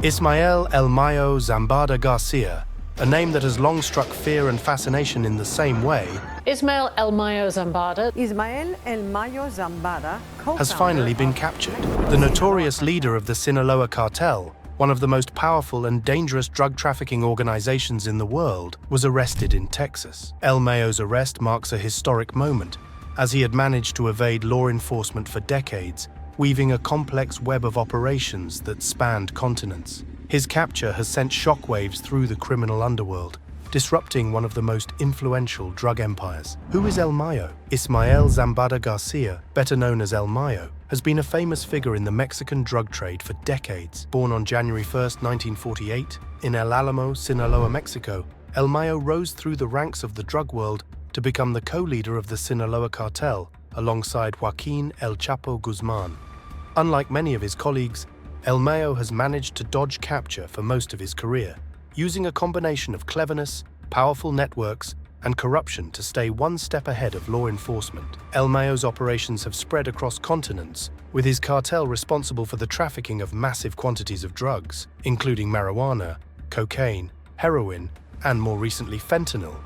Ismael El Mayo Zambada Garcia, a name that has long struck fear and fascination in the same way, Ismael El Mayo Zambada has finally been captured. The notorious leader of the Sinaloa Cartel, one of the most powerful and dangerous drug trafficking organizations in the world, was arrested in Texas. El Mayo's arrest marks a historic moment, as he had managed to evade law enforcement for decades, weaving a complex web of operations that spanned continents. His capture has sent shockwaves through the criminal underworld, disrupting one of the most influential drug empires. Who is El Mayo? Ismael Zambada Garcia, better known as El Mayo, has been a famous figure in the Mexican drug trade for decades. Born on January 1, 1948, in El Alamo, Sinaloa, Mexico, El Mayo rose through the ranks of the drug world to become the co-leader of the Sinaloa Cartel, alongside Joaquín El Chapo Guzmán. Unlike many of his colleagues, El Mayo has managed to dodge capture for most of his career, using a combination of cleverness, powerful networks, and corruption to stay one step ahead of law enforcement. El Mayo's operations have spread across continents, with his cartel responsible for the trafficking of massive quantities of drugs, including marijuana, cocaine, heroin, and more recently fentanyl,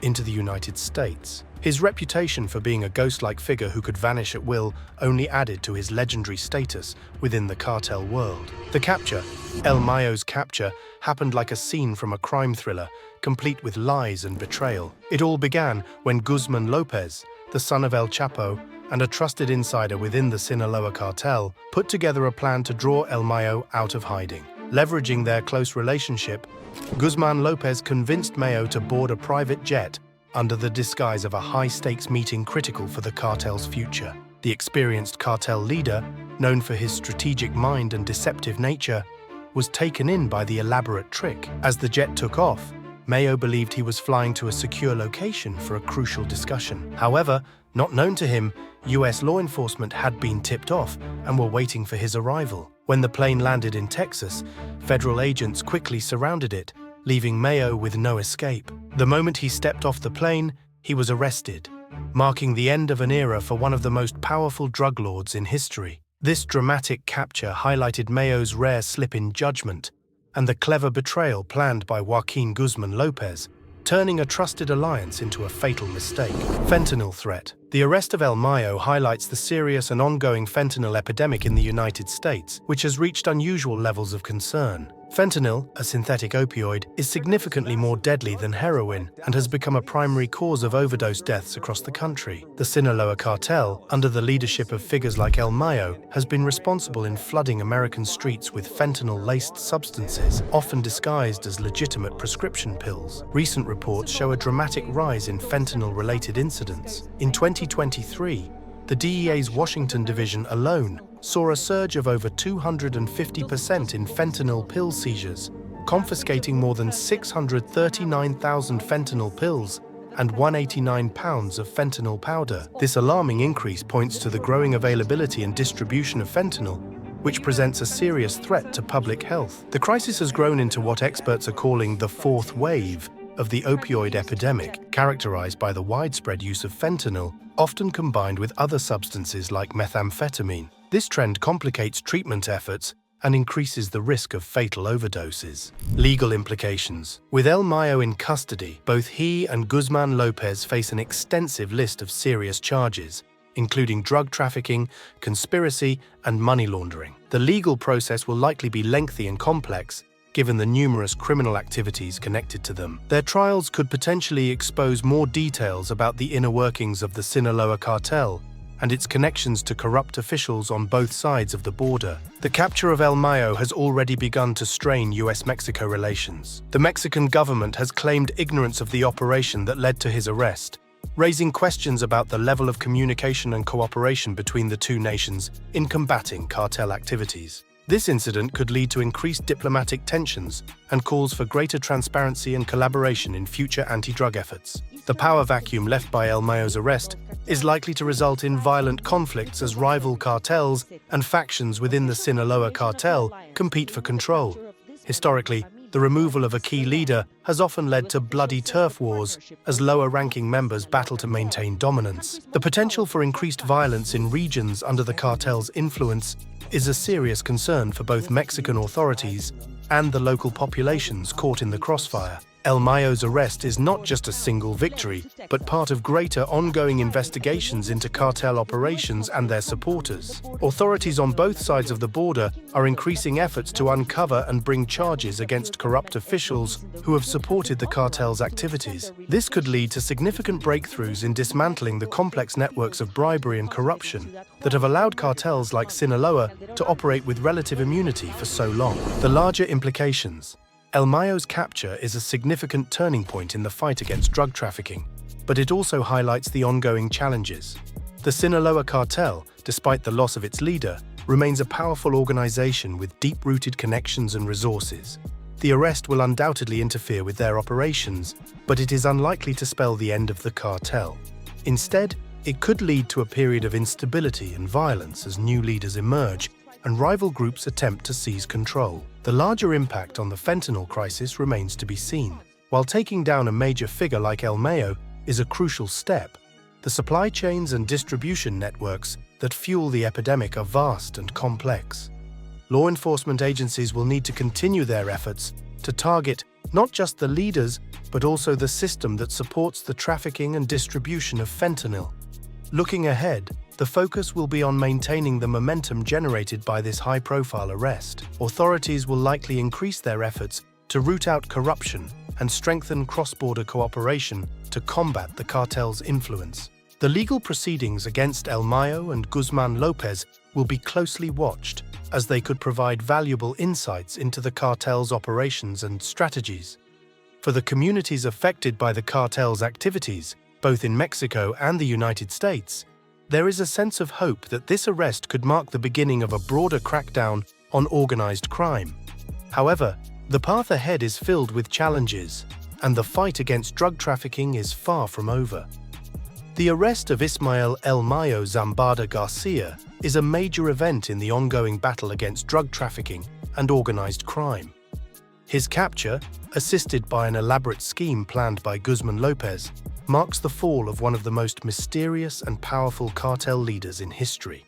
into the United States. His reputation for being a ghost-like figure who could vanish at will only added to his legendary status within the cartel world. The capture, El Mayo's capture, happened like a scene from a crime thriller, complete with lies and betrayal. It all began when Guzmán López, the son of El Chapo and a trusted insider within the Sinaloa Cartel, put together a plan to draw El Mayo out of hiding. Leveraging their close relationship, Guzmán López convinced Mayo to board a private jet under the disguise of a high-stakes meeting critical for the cartel's future. The experienced cartel leader, known for his strategic mind and deceptive nature, was taken in by the elaborate trick. As the jet took off, Mayo believed he was flying to a secure location for a crucial discussion. However, not known to him, US law enforcement had been tipped off and were waiting for his arrival. When the plane landed in Texas, federal agents quickly surrounded it, leaving Mayo with no escape. The moment he stepped off the plane, he was arrested, marking the end of an era for one of the most powerful drug lords in history. This dramatic capture highlighted Mayo's rare slip in judgment and the clever betrayal planned by Joaquín Guzmán López, turning a trusted alliance into a fatal mistake. Fentanyl threat. The arrest of El Mayo highlights the serious and ongoing fentanyl epidemic in the United States, which has reached unusual levels of concern. Fentanyl, a synthetic opioid, is significantly more deadly than heroin and has become a primary cause of overdose deaths across the country. The Sinaloa Cartel, under the leadership of figures like El Mayo, has been responsible in flooding American streets with fentanyl-laced substances, often disguised as legitimate prescription pills. Recent reports show a dramatic rise in fentanyl-related incidents. In 2023, the DEA's Washington division alone saw a surge of over 250% in fentanyl pill seizures, confiscating more than 639,000 fentanyl pills and 189 pounds of fentanyl powder. This alarming increase points to the growing availability and distribution of fentanyl, which presents a serious threat to public health. The crisis has grown into what experts are calling the fourth wave of the opioid epidemic, characterized by the widespread use of fentanyl, often combined with other substances like methamphetamine. This trend complicates treatment efforts and increases the risk of fatal overdoses. Legal implications. With El Mayo in custody, both he and Guzmán López face an extensive list of serious charges, including drug trafficking, conspiracy, and money laundering. The legal process will likely be lengthy and complex, given the numerous criminal activities connected to them. Their trials could potentially expose more details about the inner workings of the Sinaloa Cartel and its connections to corrupt officials on both sides of the border. The capture of El Mayo has already begun to strain US-Mexico relations. The Mexican government has claimed ignorance of the operation that led to his arrest, raising questions about the level of communication and cooperation between the two nations in combating cartel activities. This incident could lead to increased diplomatic tensions and calls for greater transparency and collaboration in future anti-drug efforts. The power vacuum left by El Mayo's arrest is likely to result in violent conflicts as rival cartels and factions within the Sinaloa Cartel compete for control. Historically, the removal of a key leader has often led to bloody turf wars as lower-ranking members battle to maintain dominance. The potential for increased violence in regions under the cartel's influence is a serious concern for both Mexican authorities and the local populations caught in the crossfire. El Mayo's arrest is not just a single victory, but part of greater ongoing investigations into cartel operations and their supporters. Authorities on both sides of the border are increasing efforts to uncover and bring charges against corrupt officials who have supported the cartel's activities. This could lead to significant breakthroughs in dismantling the complex networks of bribery and corruption that have allowed cartels like Sinaloa to operate with relative immunity for so long. The larger implications. El Mayo's capture is a significant turning point in the fight against drug trafficking, but it also highlights the ongoing challenges. The Sinaloa Cartel, despite the loss of its leader, remains a powerful organization with deep-rooted connections and resources. The arrest will undoubtedly interfere with their operations, but it is unlikely to spell the end of the cartel. Instead, it could lead to a period of instability and violence as new leaders emerge and rival groups attempt to seize control. The larger impact on the fentanyl crisis remains to be seen. While taking down a major figure like El Mayo is a crucial step, the supply chains and distribution networks that fuel the epidemic are vast and complex. Law enforcement agencies will need to continue their efforts to target not just the leaders, but also the system that supports the trafficking and distribution of fentanyl. Looking ahead, the focus will be on maintaining the momentum generated by this high-profile arrest. Authorities will likely increase their efforts to root out corruption and strengthen cross-border cooperation to combat the cartel's influence. The legal proceedings against El Mayo and Guzmán Lopez will be closely watched, as they could provide valuable insights into the cartel's operations and strategies. For the communities affected by the cartel's activities, both in Mexico and the United States, there is a sense of hope that this arrest could mark the beginning of a broader crackdown on organized crime. However, the path ahead is filled with challenges, and the fight against drug trafficking is far from over. The arrest of Ismael El Mayo Zambada Garcia is a major event in the ongoing battle against drug trafficking and organized crime. His capture, assisted by an elaborate scheme planned by Guzmán Lopez, marks the fall of one of the most mysterious and powerful cartel leaders in history.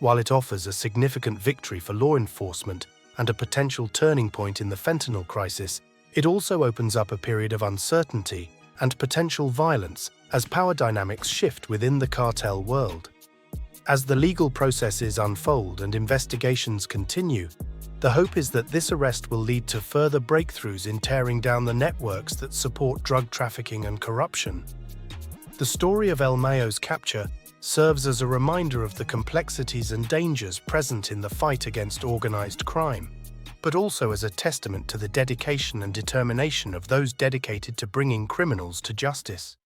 While it offers a significant victory for law enforcement and a potential turning point in the fentanyl crisis, it also opens up a period of uncertainty and potential violence as power dynamics shift within the cartel world. As the legal processes unfold and investigations continue, the hope is that this arrest will lead to further breakthroughs in tearing down the networks that support drug trafficking and corruption. The story of El Mayo's capture serves as a reminder of the complexities and dangers present in the fight against organized crime, but also as a testament to the dedication and determination of those dedicated to bringing criminals to justice.